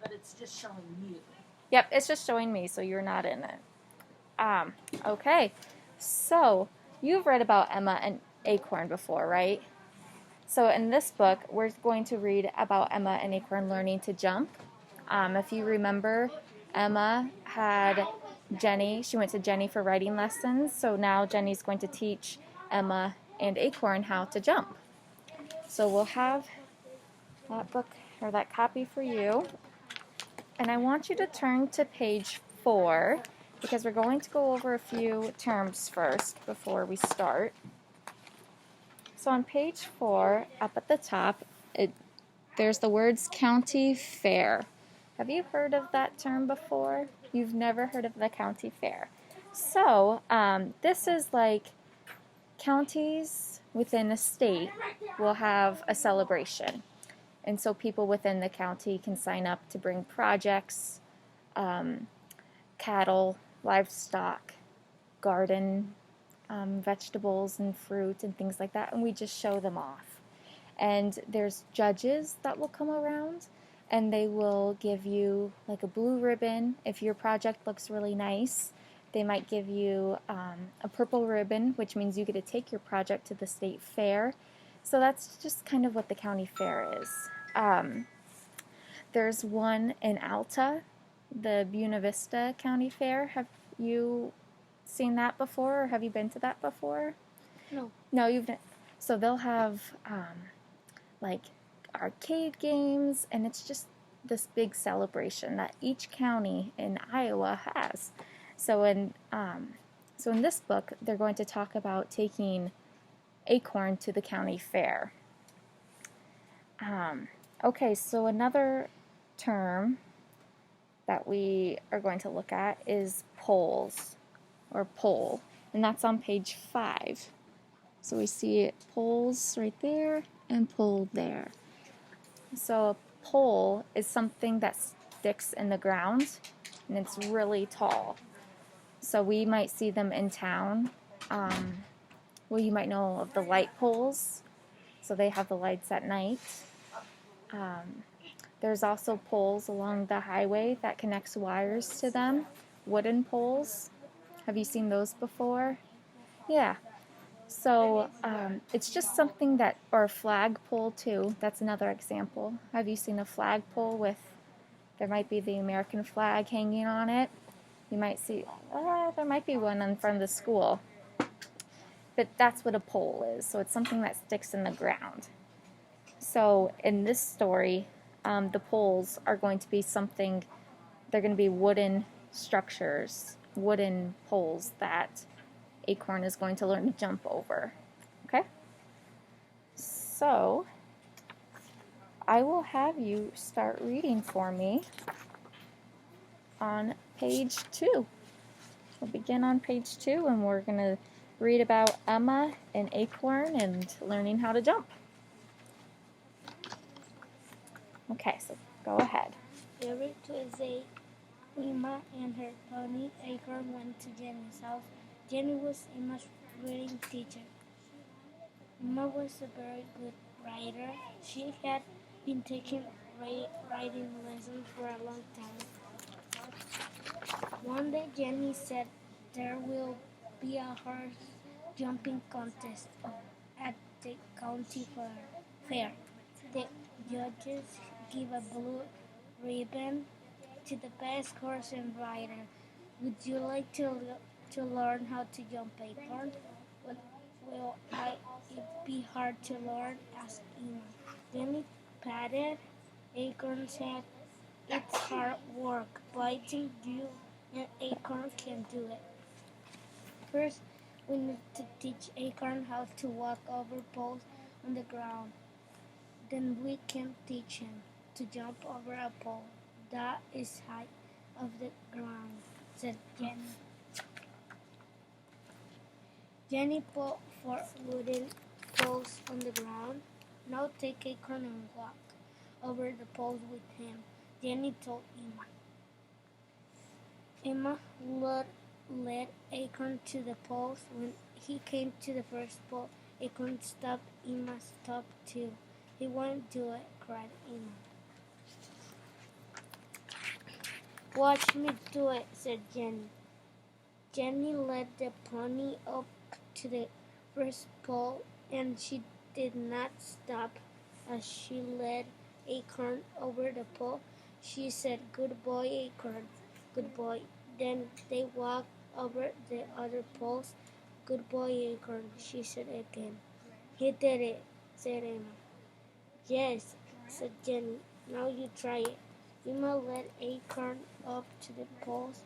But it's just showing you. Yep, it's just showing me, so you're not in it. Okay. So, you've read about Emma and Acorn before, right? So, in this book, we're going to read about Emma and Acorn learning to jump. If you remember, Emma had Jenny. She went to Jenny for writing lessons. So now Jenny's going to teach Emma and Acorn how to jump. So we'll have that book or that copy for you. And I want you to turn to page 4 because we're going to go over a few terms first before we start. So on page 4, up at the top, there's the words county fair. Have you heard of that term before? You've never heard of the county fair. So this is like counties within a state will have a celebration. And so people within the county can sign up to bring projects, cattle, livestock, garden, vegetables and fruit and things like that, and we just show them off. And there's judges that will come around and they will give you like a blue ribbon if your project looks really nice. They might give you a purple ribbon, which means you get to take your project to the state fair. So that's just kind of what the county fair is. There's one in Alta, the Buena Vista County Fair. Have you seen that before, or have you been to that before? No. No, you've not. So they'll have like arcade games, and it's just this big celebration that each county in Iowa has. So in this book, they're going to talk about taking Acorn to the county fair. Okay, so another term that we are going to look at is polls, or poll, and that's on page 5. So we see polls right there and pole there. So a pole is something that sticks in the ground, and it's really tall. So we might see them in town. Well, you might know of the light poles. So they have the lights at night. There's also poles along the highway that connects wires to them, wooden poles. Have you seen those before? Yeah. So it's just something that, or a flagpole too, that's another example. Have you seen a flagpole with, there might be the American flag hanging on it? You might see, there might be one in front of the school. But that's what a pole is, so it's something that sticks in the ground. So in this story, the poles are going to be something, they're going to be wooden structures, wooden poles that Acorn is going to learn to jump over. Okay? So, I will have you start reading for me on page 2. We'll begin on page 2 and we're going to read about Emma and Acorn and learning how to jump. Okay, so go ahead. Every Tuesday, Emma and her pony Acorn went to Jenny's house. Jenny was Emma's reading teacher. Emma was a very good writer. She had been taking writing lessons for a long time. One day Jenny said there will be a horse jumping contest at the county fair. The judges give a blue ribbon to the best horse and rider. Would you like to learn how to jump, Acorn? Will it be hard to learn? Asked Emma. Jenny patted Acorn's head. It's hard work, but I think you and Acorn can do it. First, we need to teach Acorn how to walk over poles on the ground. Then we can teach him to jump over a pole that is high off the ground, said Jenny. Jenny put 4 wooden poles on the ground. Now take Acorn and walk over the poles with him, Jenny told Emma. Emma led Acorn to the poles. When he came to the first pole, Acorn stopped. Emma stopped too. He won't do it, cried Emma. Watch me do it, said Jenny. Jenny led the pony up to the first pole, and she did not stop as she led Acorn over the pole. She said, "Good boy, Acorn, good boy." Then they walked over the other poles. "Good boy, Acorn," she said again. "He did it," said Emma. "Yes," said Jenny. "Now you try it." Emma led Acorn up to the poles.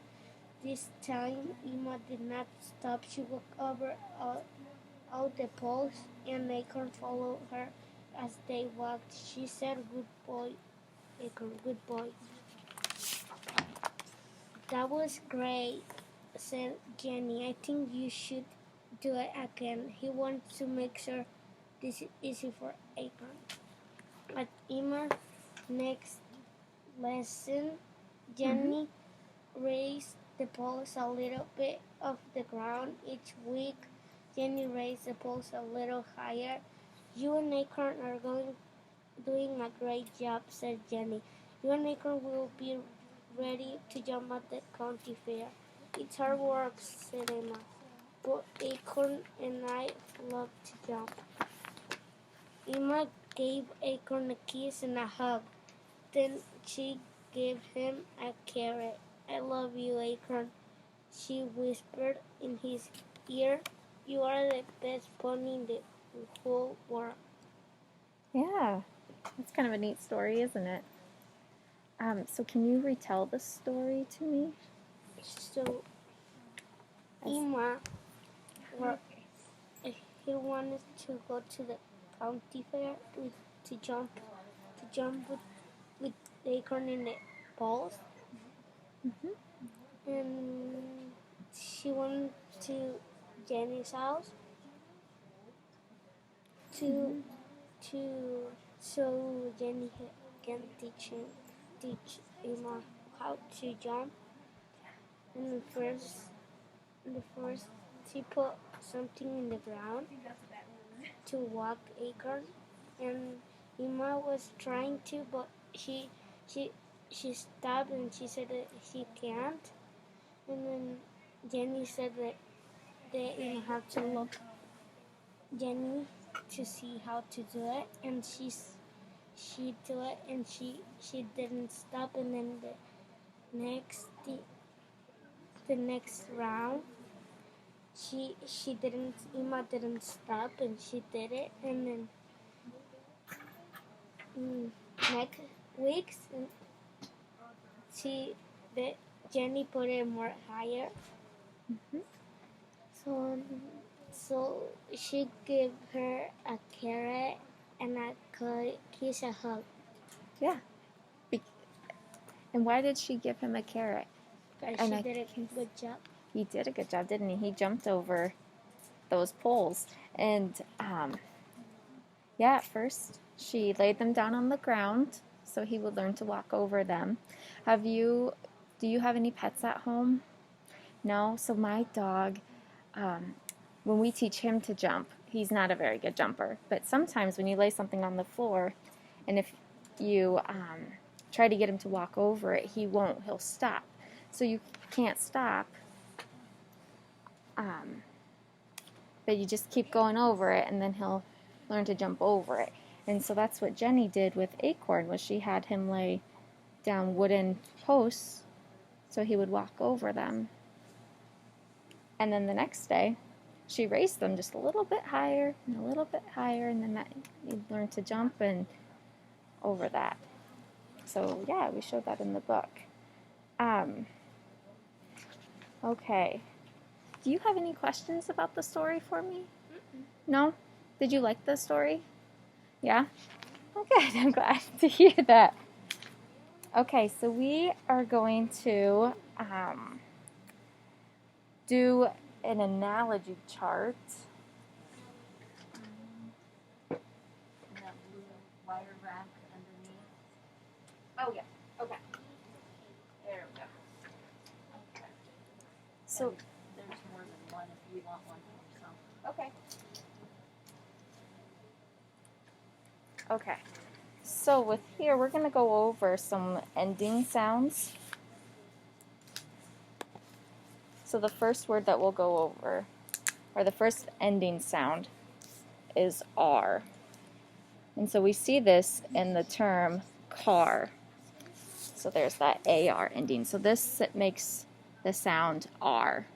This time, Emma did not stop. She walked over all the poles, and Acorn followed her as they walked. She said, "Good boy, Acorn, good boy." "That was great," said Jenny. "I think you should do it again." He wanted to make sure this is easy for Acorn. At Emma's next lesson, Jenny raised the poles a little bit off the ground. Each week, Jenny raised the poles a little higher. "You and Acorn are doing a great job," said Jenny. "You and Acorn will be ready to jump at the county fair." "It's hard work," said Emma, "but Acorn and I love to jump." Emma gave Acorn a kiss and a hug. Then she gave him a carrot. "I love you, Acorn," she whispered in his ear. "You are the best pony in the whole world." Yeah, that's kind of a neat story, isn't it? So can you retell the story to me? So Emma, he wanted to go to the county fair to jump with Acorn in the balls, and she went to Jenny's house to so Jenny can teach Emma how to jump. And first she put something in the ground to walk Acorn, and Emma was trying to, but she stopped and she said that she can't. And then Jenny said that Emma had to look Jenny to see how to do it, and she do it, and she didn't stop. And then the next round, Emma didn't stop, and she did it. And then next weeks, Jenny put it more higher. So she gave her a carrot and a kiss, a hug. Yeah. And why did she give him a carrot? And she did a good job. He did a good job, didn't he? He jumped over those poles. And at first she laid them down on the ground so he would learn to walk over them. Do you have any pets at home? No? So my dog, when we teach him to jump, he's not a very good jumper. But sometimes when you lay something on the floor, and if you try to get him to walk over it, he won't. He'll stop. So you can't stop. But you just keep going over it, and then he'll learn to jump over it. And so that's what Jenny did with Acorn, was she had him lay down wooden posts so he would walk over them. And then the next day, she raised them just a little bit higher and a little bit higher, and then he learned to jump and over that. So yeah, we showed that in the book. Okay. Do you have any questions about the story for me? No? Did you like the story? Yeah? Okay, I'm glad to hear that. Okay, so we are going to do an analogy chart. And that blue wire rack underneath. Oh, yeah. Okay. There we go. Okay. So and there's more than one if you want one for yourself. Okay. Okay. So with here, we're going to go over some ending sounds. So the first word that we'll go over, or the first ending sound, is R. And so we see this in the term car. So there's that AR ending. So this makes the sound R.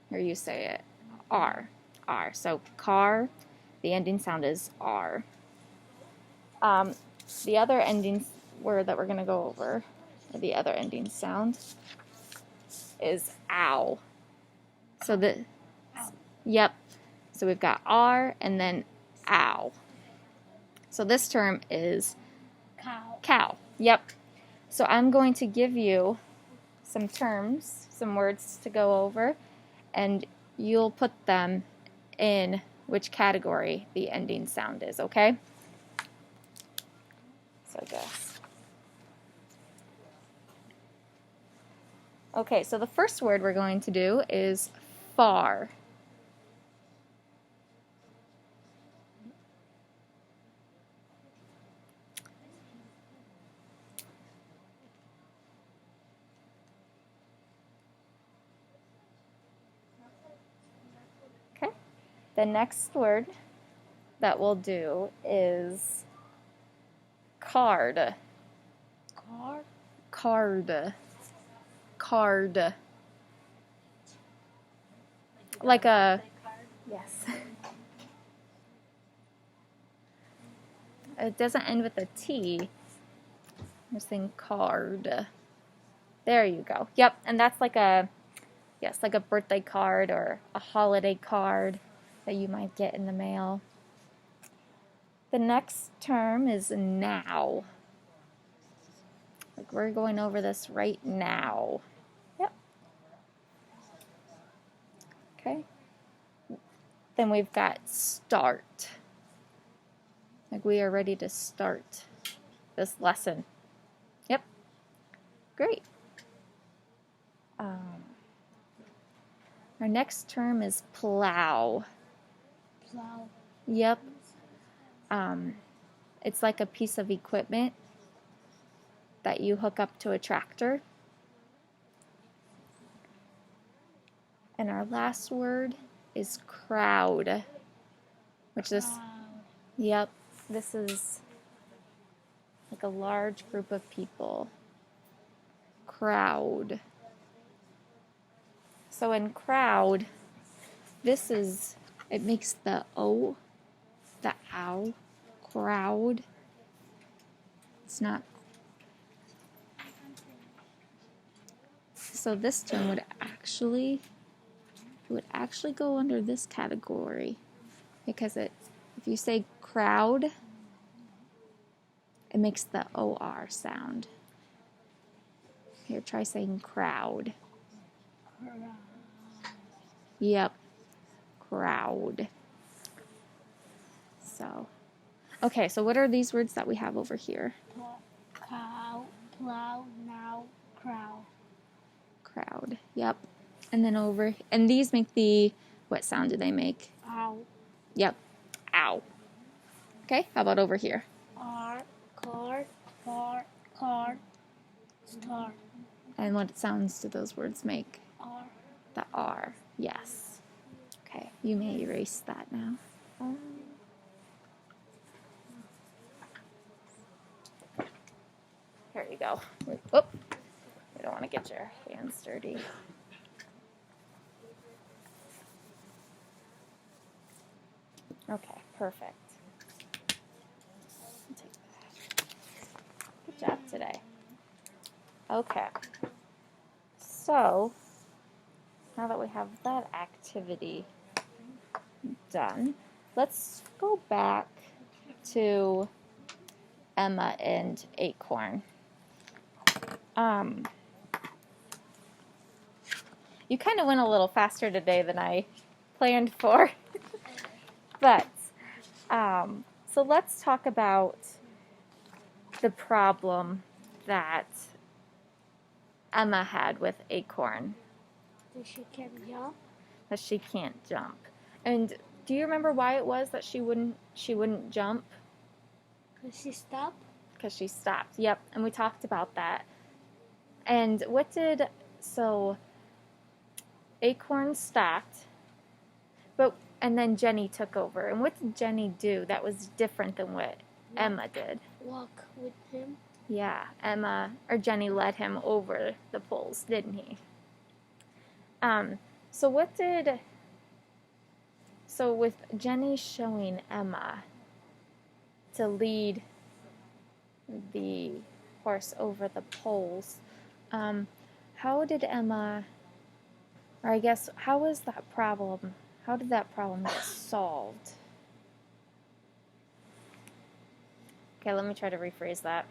Or you say it, R. R. So car, the ending sound is R. The other ending word that we're going to go over, or the other ending sound, is ow. So yep. So we've got R and then ow. So this term is Cow. cow. Yep. So I'm going to give you some terms, some words to go over, and you'll put them in which category the ending sound is, okay? So I guess. Okay, so the first word we're going to do is far. Okay. The next word that we'll do is card. Car. Card. Card. Like a, yes. It doesn't end with a T. I'm saying card. There you go. Yep, and that's like a, yes, like a birthday card or a holiday card that you might get in the mail. The next term is now. Like we're going over this right now. Yep. Okay. Then we've got start. Like we are ready to start this lesson. Yep. Great. Our next term is plow. Plow. Yep. It's like a piece of equipment that you hook up to a tractor. And our last word is crowd, which is, yep, this is like a large group of people. Crowd. So in crowd, this is, it makes the O, the ow, crowd. It's not. So this term would actually go under this category because if you say crowd, it makes the OR sound. Here, try saying crowd. Yep, crowd. So, okay, so what are these words that we have over here? Cow, plow, now, crowd. Crowd, yep. And then and these make what sound do they make? Ow. Yep, ow. Okay, how about over here? R, car, car, car, star. And what sounds do those words make? R. The R, yes. Okay, you may erase that now. Here you go. Whoop. We don't want to get your hands dirty. Okay, perfect. Take that. Good job today. Okay. So, now that we have that activity done, let's go back to Emma and Acorn. You kind of went a little faster today than I planned for. But, so let's talk about the problem that Emma had with Acorn. That she can jump. That she can't jump. And do you remember why it was that she wouldn't jump? Because she stopped. Because she stopped. Yep, and we talked about that. And Acorn stopped, and then Jenny took over. And what did Jenny do that was different than what Emma did? Walk with him. Yeah, Jenny led him over the poles, didn't he? So with Jenny showing Emma to lead the horse over the poles, how did Emma, or I guess, how did that problem get solved? Okay, let me try to rephrase that.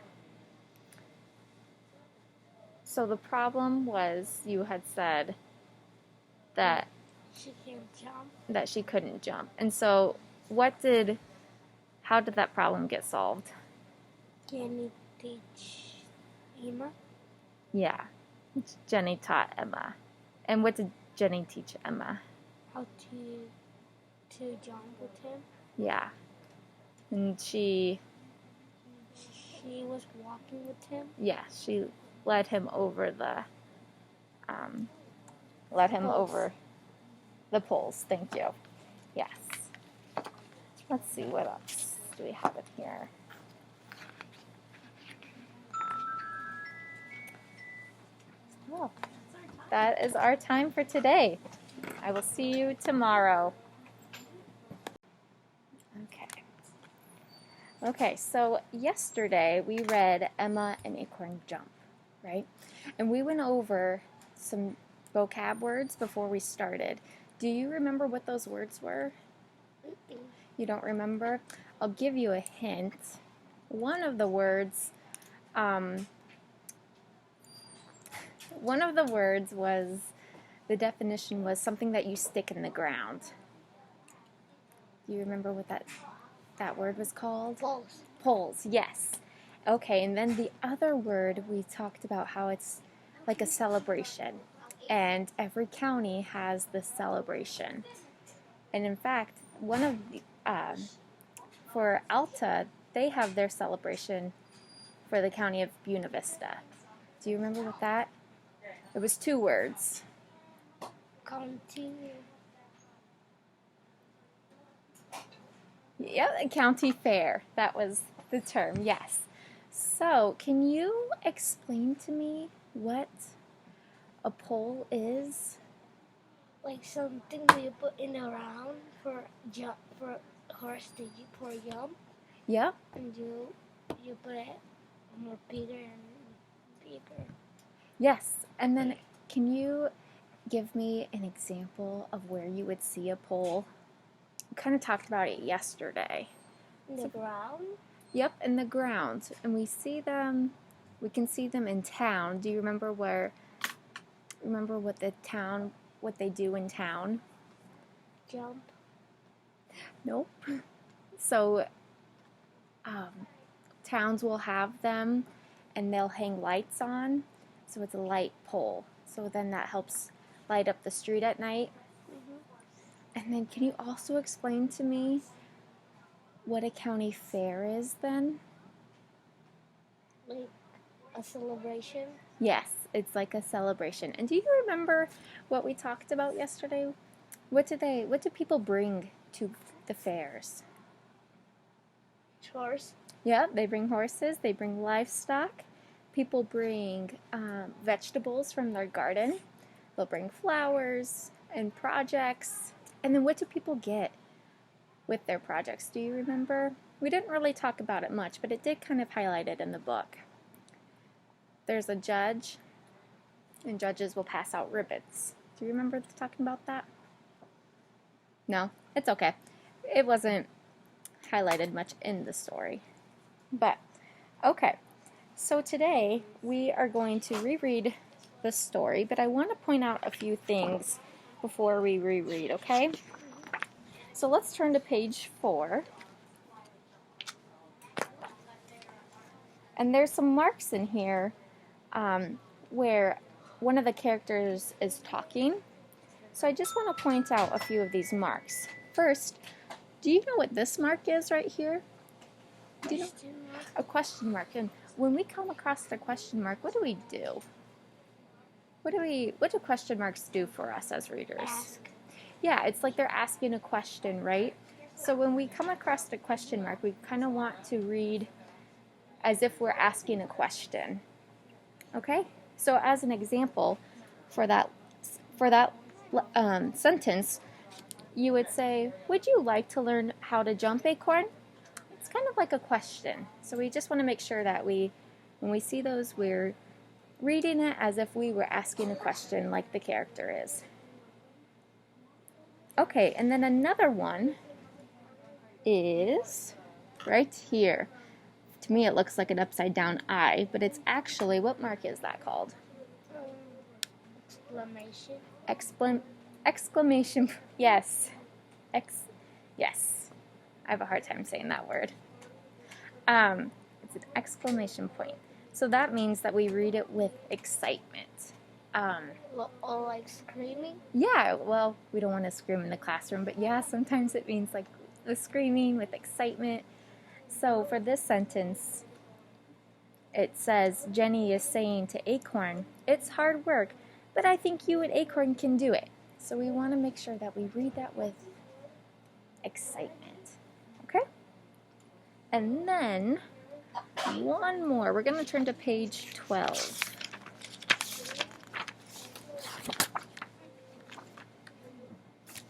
So the problem was, you had said that she can't jump. That she couldn't jump. And so how did that problem get solved? Jenny teach Emma? Yeah. Jenny taught Emma. And what did Jenny teach Emma? How to jump with him. Yeah. And she was walking with him? Yeah, she led him over the poles. Thank you. Yes. Let's see, what else do we have in here? Oh, that is our time for today. I will see you tomorrow. Okay, so yesterday we read Emma and Acorn Jump, right? And we went over some vocab words before we started. Do you remember what those words were? You don't remember? I'll give you a hint. One of the words was, the definition was something that you stick in the ground. Do you remember what that word was called? Poles. Poles, yes. Okay, and then the other word, we talked about how it's like a celebration. And every county has this celebration. And in fact, for Alta, they have their celebration for the county of Buena Vista. Do you remember what that? It was 2 words. County. Yeah, the county fair. That was the term, yes. So, can you explain to me what a pole is? Like something you put in a round for horse to jump. Yep. And you put it more bigger and bigger. Yes. And then can you give me an example of where you would see a pole? We kind of talked about it yesterday. In the ground? Yep, in the ground. And we can see them in town. Do you remember what they do in town? Jump. Nope. So towns will have them and they'll hang lights on. So it's a light pole. So then that helps light up the street at night. Mm-hmm. And then can you also explain to me what a county fair is then? Like a celebration? Yes, it's like a celebration. And do you remember what we talked about yesterday? What do people bring to the fairs? Horse. Yeah, they bring horses, they bring livestock. People bring vegetables from their garden. They'll bring flowers and projects. And then what do people get with their projects? Do you remember? We didn't really talk about it much, but it did kind of highlight it in the book. There's a judge, and judges will pass out ribbons. Do you remember talking about that? No? It's okay. It wasn't highlighted much in the story. But, okay. So today, we are going to reread the story, but I want to point out a few things before we reread, okay? So let's turn to page 4. And there's some marks in here where one of the characters is talking. So I just want to point out a few of these marks. First, do you know what this mark is right here? Do you know? A question mark. And when we come across the question mark, what do we do? what do question marks do for us as readers? Ask. Yeah, it's like they're asking a question, right? So when we come across the question mark, we kind of want to read as if we're asking a question. Okay? So as an example, for that sentence, you would say, "Would you like to learn how to jump, Acorn?" It's kind of like a question. So we just want to make sure that when we see those, we're reading it as if we were asking a question like the character is. Okay, and then another one is right here. To me, it looks like an upside down I, but it's actually, what mark is that called? Exclamation. Exclamation. Yes. Yes. I have a hard time saying that word. It's an exclamation point. So that means that we read it with excitement. Or like screaming? Yeah, well, we don't want to scream in the classroom, but yeah, sometimes it means like with screaming, with excitement. So for this sentence, it says, Jenny is saying to Acorn, "It's hard work, but I think you and Acorn can do it." So we want to make sure that we read that with excitement. Okay? And then one more. We're going to turn to page 12.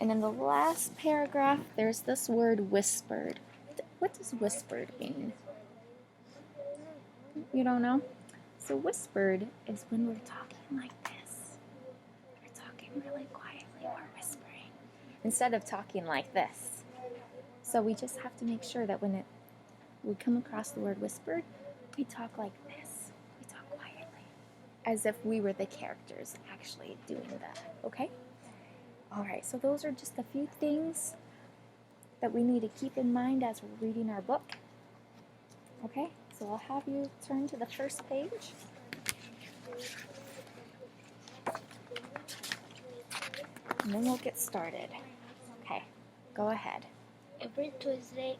And in the last paragraph, there's this word whispered. What does whispered mean? You don't know? So whispered is when we're talking like this. We're talking really quietly, we're whispering, instead of talking like this. So we just have to make sure that when we come across the word whispered, we talk like this. We talk quietly, as if we were the characters actually doing that, okay? All right, so those are just a few things that we need to keep in mind as we're reading our book. Okay, so I'll have you turn to the first page. And then we'll get started. Okay, go ahead. Every Tuesday,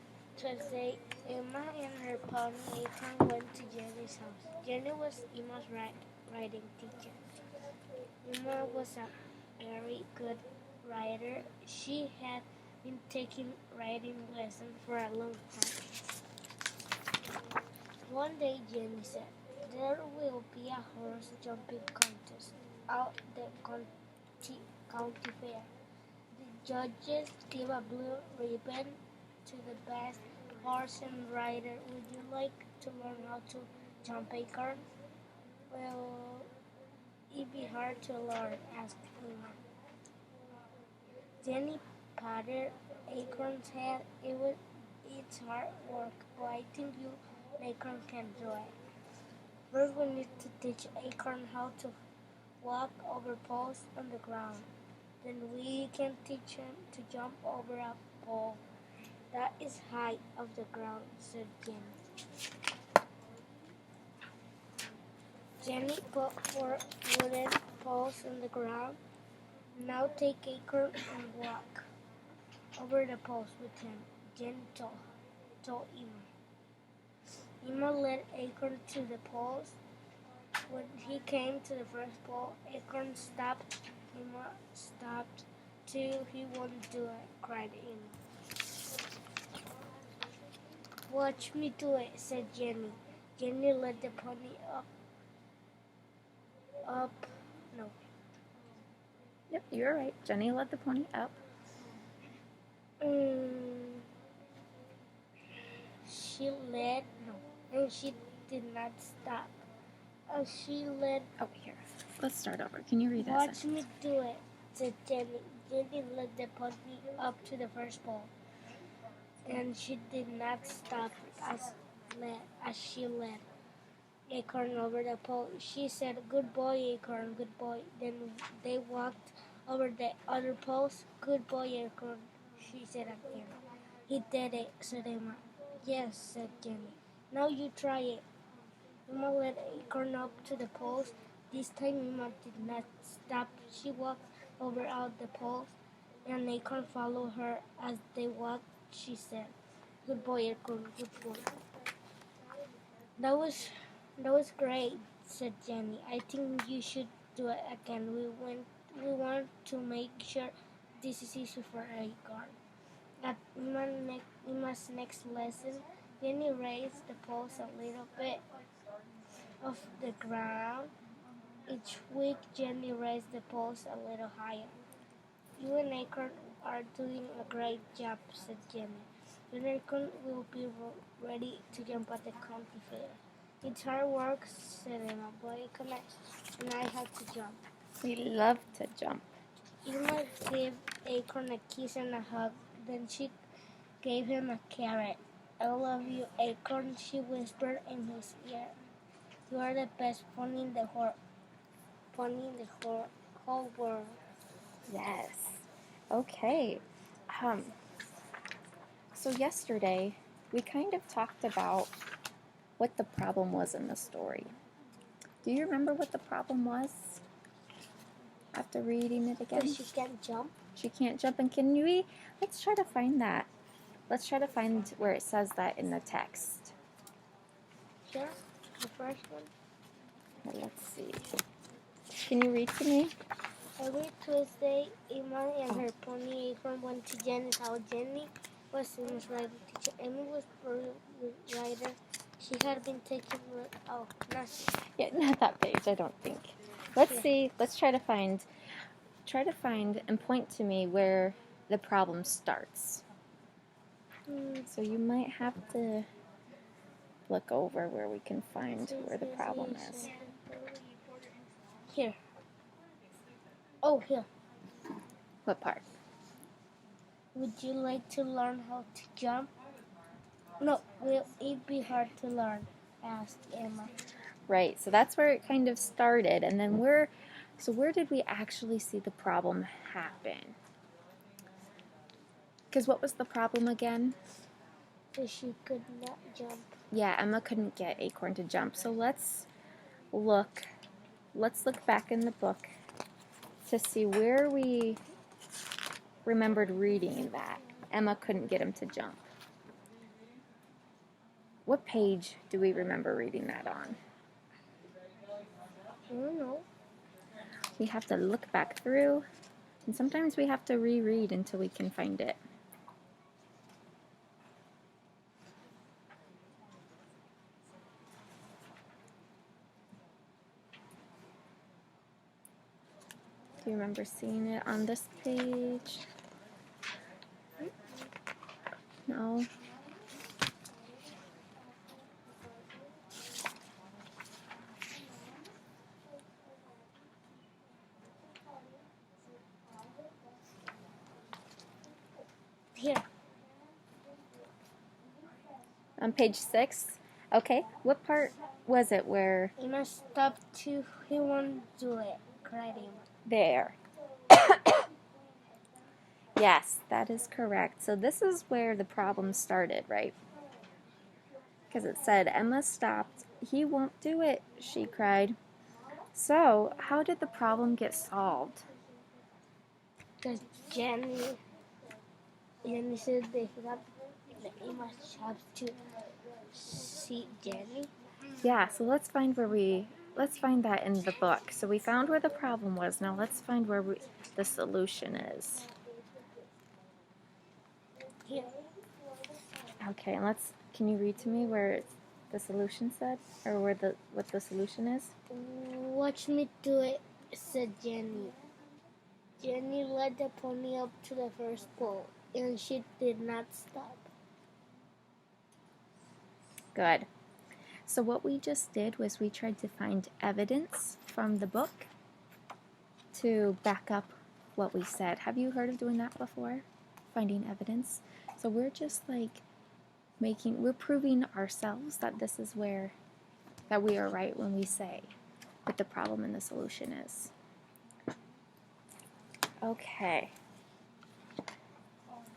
Emma and her pony Acorn went to Jenny's house. Jenny was Emma's writing teacher. Emma was a very good writer. She had been taking writing lessons for a long time. One day Jenny said, "There will be a horse jumping contest out the county fair. The judges give a blue ribbon to the best horse and rider. Would you like to learn how to jump, Acorn?" "Well, it'd be hard to learn," asked Emma. Jenny patted Acorn's head. It's hard work, but I think you and Acorn can do it. First, we need to teach Acorn how to walk over poles on the ground. Then we can teach him to jump over a pole that is high off the ground," said Jenny. Jenny put 4 wooden poles on the ground. "Now take Acorn and walk over the poles with him," Jenny told Emma. Emma led Acorn to the poles. When he came to the first pole, Acorn stopped. Emma stopped too. "He won't do it," cried Emma. "Watch me do it," said Jenny. Jenny led the pony no. Yep, you're right. Jenny led the pony up. And she did not stop. She led. Oh, here. Let's start over. Can you read that? "Watch me do it," said Jenny. Jenny led the pony up to the first pole, and she did not stop as she led Acorn over the pole. She said, "Good boy, Acorn, good boy." Then they walked over the other poles. "Good boy, Acorn," she said again. "He did it," said Emma. "Yes," said Jenny. "Now you try it." Emma led Acorn up to the poles. This time Emma did not stop. She walked over all the poles, and Acorn followed her as they walked. She said, "Good boy, Acorn, good boy." That was great," said Jenny. "I think you should do it again. We want to make sure this is easy for Acorn. At Emma's next lesson, Jenny raised the poles a little bit off the ground. Each week, Jenny raised the poles a little higher. You and Acorn are doing a great job, said Jenny. You and Acorn will be ready to jump at the county fair. It's hard work, said Emma, but and I had to jump. We love to jump. Emma gave Acorn a kiss and a hug. Then she gave him a carrot. I love you, Acorn, she whispered in his ear. You are the best pony in the whole world. Yes. Okay. So yesterday, we kind of talked about what the problem was in the story. Do you remember what the problem was? After reading it again? She can't jump. She can't jump, and let's try to find that. Let's try to find where it says that in the text. Sure, the first one. Well, let's see. Can you read to me? Every Tuesday, Emma and her pony Acorn went to Jenny's house. Jenny was Emma's writing teacher. Emma was a writer. She had been taking nothing. Yeah, not that page, I don't think. Let's see. Let's try to find and point to me where the problem starts. So you might have to look over where we can find where the problem is. Here. Oh, here. What part? Would you like to learn how to jump? No, will it be hard to learn? Asked Emma. Right, so that's where it kind of started, and then where did we actually see the problem happen? Because what was the problem again? That she could not jump. Yeah, Emma couldn't get Acorn to jump. So let's look back in the book to see where we remembered reading that Emma couldn't get him to jump. What page do we remember reading that on? I don't know. We have to look back through, and sometimes we have to reread until we can find it. Do you remember seeing it on this page? No? Here. On page 6? Okay, what part was it where... Emma stopped too. He won't do it, cried Emma. There. Yes, that is correct. So this is where the problem started, right? Because it said, Emma stopped. He won't do it, she cried. So, how did the problem get solved? Because Jenny said that Emma has to see Jenny. Yeah, so let's find that in the book. So we found where the problem was. Now let's find where the solution is. Here. Okay, and can you read to me where the solution said, or what the solution is? Watch me do it, said Jenny. Jenny led the pony up to the first pole, and she did not stop. Good. So what we just did was we tried to find evidence from the book to back up what we said. Have you heard of doing that before? Finding evidence? So we're just like we're proving ourselves that this is that we are right when we say what the problem and the solution is. Okay.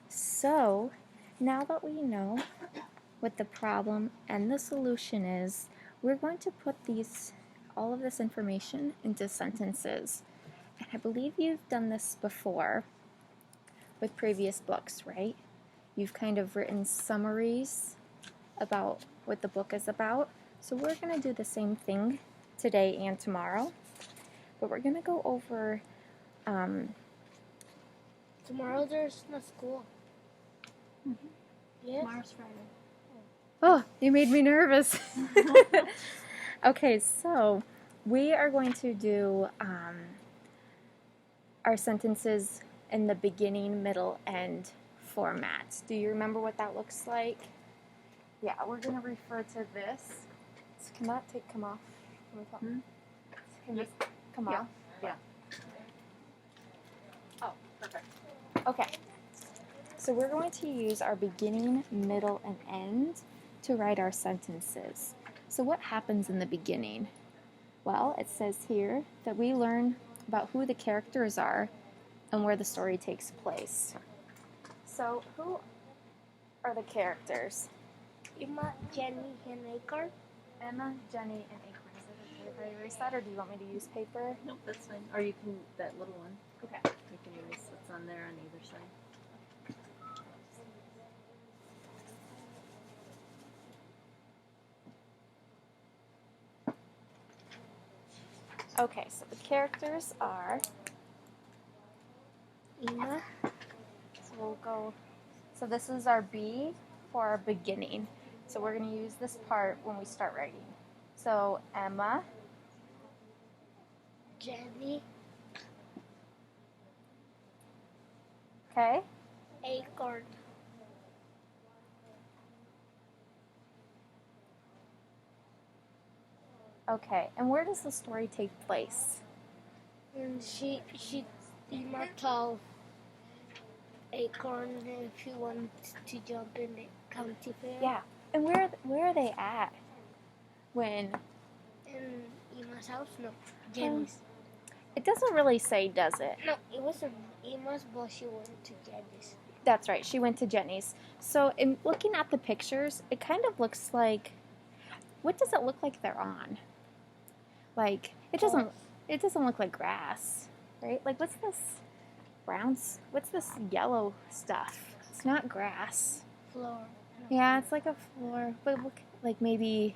So now that we know what the problem and the solution is, we're going to put all of this information into sentences. And I believe you've done this before with previous books, right? You've kind of written summaries about what the book is about. So we're going to do the same thing today and tomorrow. but we're going to go over, Tomorrow there's no school. Yes? Tomorrow's Friday. oh, you made me nervous. Okay, so we are going to do our sentences in the beginning, middle, end format. Do you remember what that looks like? Yeah, we're going to refer to this. So can that come off? Can this come off? Yeah. Oh, perfect. Okay. So we're going to use our beginning, middle, and end to write our sentences. So what happens in the beginning? Well, it says here that we learn about who the characters are and where the story takes place. So who are the characters? Emma, Jenny, and Acorn. Emma, Jenny, and Acorn. Is it okay if I erase that, or do you want me to use paper? Nope, that's fine. Or you can, that little one, Okay. you can erase what's on there on either side. Okay, so the characters are, Emma, so we'll go, so this is our B for our beginning. So we're going to use this part when we start writing. So Emma, Jenny, okay, Acorn. okay, and where does the story take place? And Emma told Acorn if he wants to jump in the county fair. Yeah, and where are they at when, In Emma's house? No, Jenny's. it doesn't really say, does it? No, it wasn't Emma's, but she went to Jenny's. That's right, she went to Jenny's. So in looking at the pictures, it kind of looks like, what does it look like they're on? Like, it doesn't look like grass, right? Like, what's this yellow stuff? It's not grass. Floor. Yeah, it's like a floor, but look, like maybe,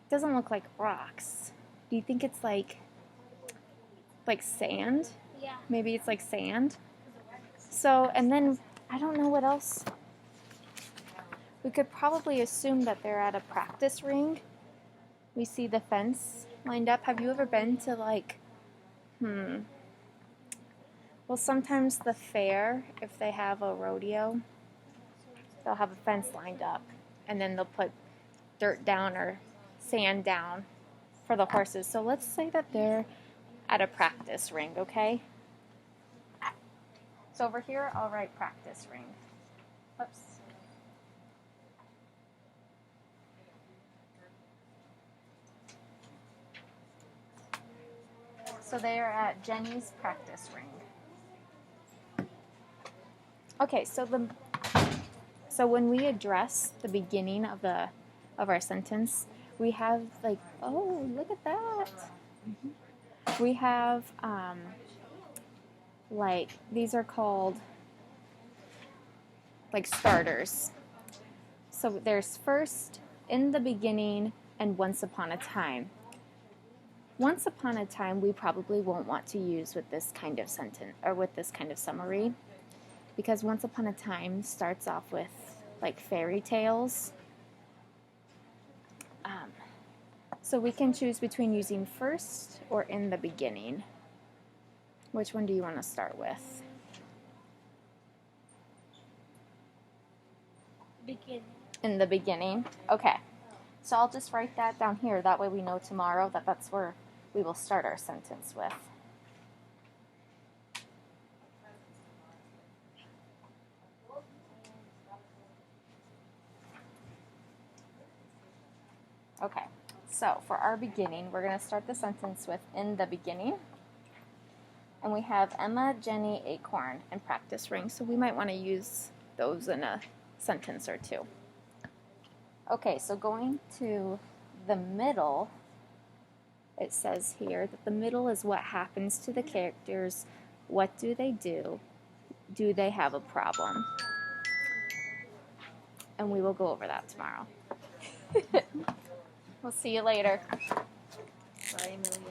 it doesn't look like rocks. Do you think it's like sand? Yeah. Maybe it's like sand. So, and then, I don't know what else. We could probably assume that they're at a practice ring. We see the fence lined up. Have you ever been to well, sometimes the fair, if they have a rodeo, they'll have a fence lined up, and then they'll put dirt down or sand down for the horses. So let's say that they're at a practice ring, okay? So over here, I'll write practice ring. Oops. So they are at Jenny's practice ring. Okay, so when we address the beginning of our sentence, we have like, oh, look at that. We have like, these are called like starters. So there's first, in the beginning, and once upon a time. Once upon a time, we probably won't want to use with this kind of sentence or with this kind of summary, because once upon a time starts off with like fairy tales. So we can choose between using first or in the beginning. Which one do you want to start with? Beginning. In the beginning? Okay. So I'll just write that down here. That way we know tomorrow that that's where we will start our sentence with. Okay. So for our beginning, we're going to start the sentence with in the beginning. And we have Emma, Jenny, Acorn, and practice ring. So we might want to use those in a sentence or two. Okay, so going to the middle, it says here that the middle is what happens to the characters. What do they do? Do they have a problem? And we will go over that tomorrow. We'll see you later. Bye, Amelia.